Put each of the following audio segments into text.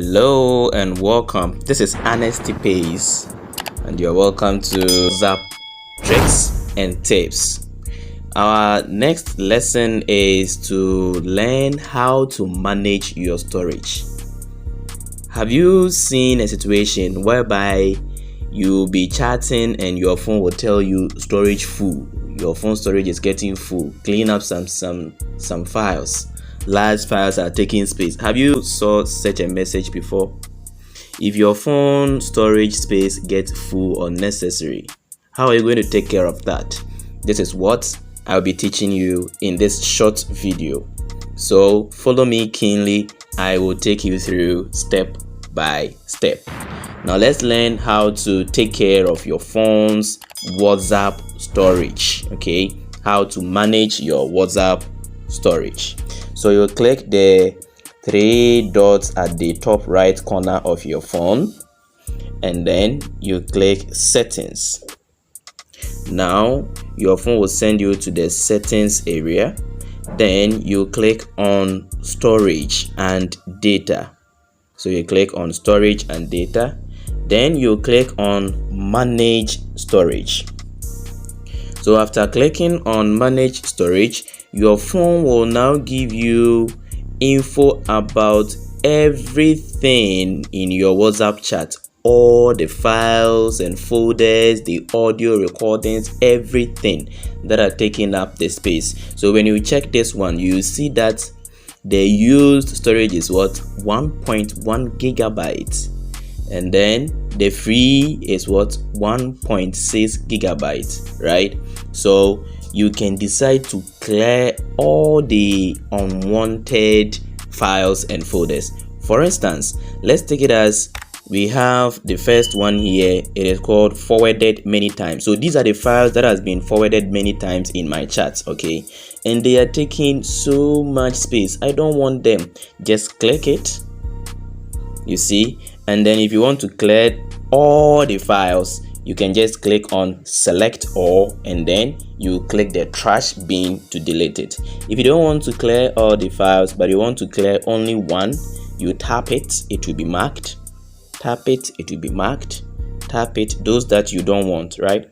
Hello and welcome. This is Honestypays, and you're welcome to Zap Tricks and Tips. Our next lesson is to learn how to manage your storage. Have you seen a situation whereby you'll be chatting and your phone will tell you storage full? Your phone storage is getting full. Clean up some files. Large files are taking space. Have you saw such a message before? If your phone storage space gets full unnecessary, how are you going to take care of that? This is what I'll be teaching you in this short video. So follow me keenly. I will take you through step by step. Now let's learn how to take care of your phone's WhatsApp storage. Okay, how to manage your WhatsApp storage. So you click the three dots at the top right corner of your phone, and then you click settings. Now your phone will send you to the settings area. Then you click on storage and data. So you click on storage and data. Then you click on manage storage. So after clicking on manage storage, your phone will now give you info about everything in your WhatsApp chat, all the files and folders, the audio recordings, everything that are taking up the space. So when you check this one, you see that the used storage is what? 1.1 gigabytes, and then the free is what? 1.6 gigabytes, right? So you can decide to clear all the unwanted files and folders. For instance, let's take it as we have the first one here. It is called forwarded many times. So these are the files that has been forwarded many times in my chats, okay, and they are taking so much space. I don't want them. Just click it, you see, and then if you want to clear all the files, you can just click on select all, and then you click the trash bin to delete it. If you don't want to clear all the files but you want to clear only one, you tap it, it will be marked. Tap it, it will be marked. Tap it, those that you don't want, right?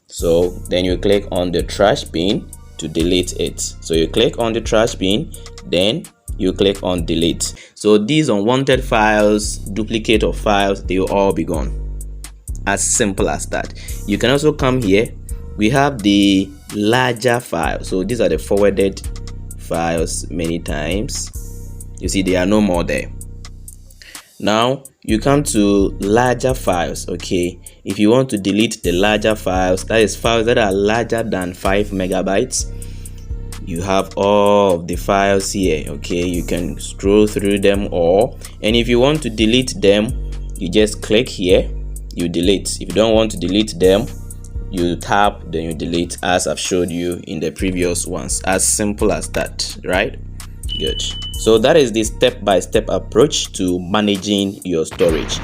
So then you click on the trash bin to delete it. So you click on the trash bin, then you click on delete. So these unwanted files, duplicate of files, they will all be gone. As simple as that. You can also come here. We have the larger files. So these are the forwarded files many times. You see, they are no more there. Now you come to larger files. Okay, if you want to delete the larger files, that is files that are larger than 5 megabytes, you have all of the files here. Okay, you can scroll through them all, and if you want to delete them, you just click here, you delete. If you don't want to delete them, you tap, then you delete, as I've showed you in the previous ones. As simple as that, right? Good. So that is the step-by-step approach to managing your storage.